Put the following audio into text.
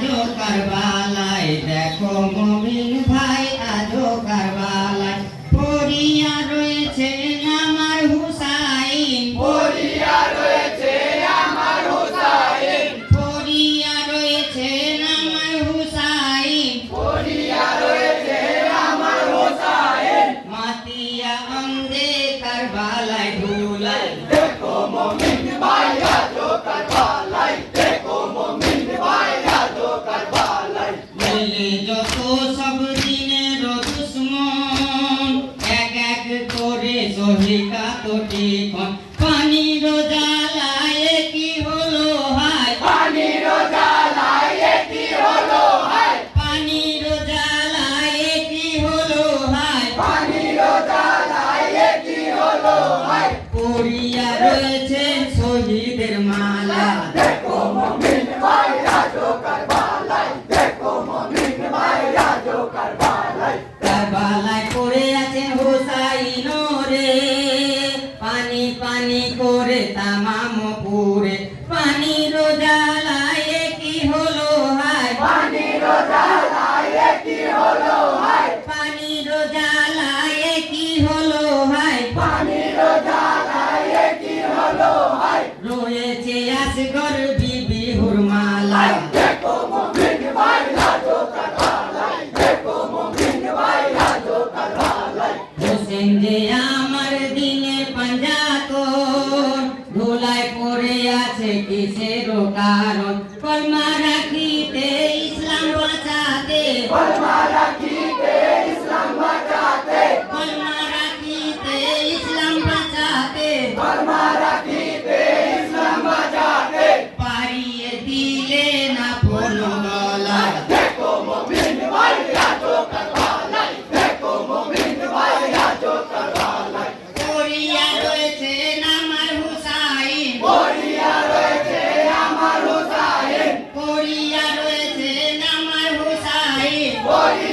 আজো কারবালায় দেখো মুমিন ভাই আজো কারবালায় পড়িয়া রয়েছে আমার হুসাইন পড়িয়া রয়েছে আমার হুসাইন পড়িয়া রয়েছে আমার হুসাইন পড়িয়া রয়েছে আমার হুসাইন মাতিয়া অন্ধে কারবালায় ধুলায় দেখো মুমিন ভাই আজো কারবালায় দেখো মুমিন ভাই আজো কারবালায় মিলে যত সব দিনের দুশ্মন এক এক করে সহিকা তোটি কোন পানির জ্বালায় কি হলো হায় পানির জ্বালায় কি হলো হায় পানির জ্বালায় কি হলো হায় পানির জ্বালায় কি হলো হায় পড়িয়া রয়েছে শহীদের মালা দেখো মুমিন ভাই আজো কারবালায় দেখো মুমিন ভাই আজো কারবালায় কারবালায় পড়ে আছেন হুসাইন রে পানি পানি করে তামাম পুরে পানির জ্বালায় কি হলো হায় পানির জ্বালায় কি হলো হায় পানির জ্বালায় কি হলো হায় পানির জ্বালায় কি হলো হায় রয়েছে আসগর বিবি হুরমালা দেখো মুমিন ভাই আজো কারবালায় দেখো মুমিন ভাই আজো কারবালায় হোসেন যে আমার দিনে পাঞ্জাতন ধুলায় পড়ে আছে কিসের কারণ কলমা রাখিতে ইসলাম বাঁচাতে কলমা রাখিতে ইসলাম বাঁচাতে কলমা রাখিতে ইসলাম বাঁচাতে কলমা রাখিতে ইসলাম বাঁচাতে পারিয়ে দিলে না কোনো গলা দেখো মুমিন ভাই আজো কারবালায় দেখো মুমিন ভাই আজো কারবালায় পড়িয়া রয়েছে আমার হুসাইন পড়িয়া রয়েছে আমার হুসাইন পড়িয়া রয়েছে আমার হুসাইন পড়িয়া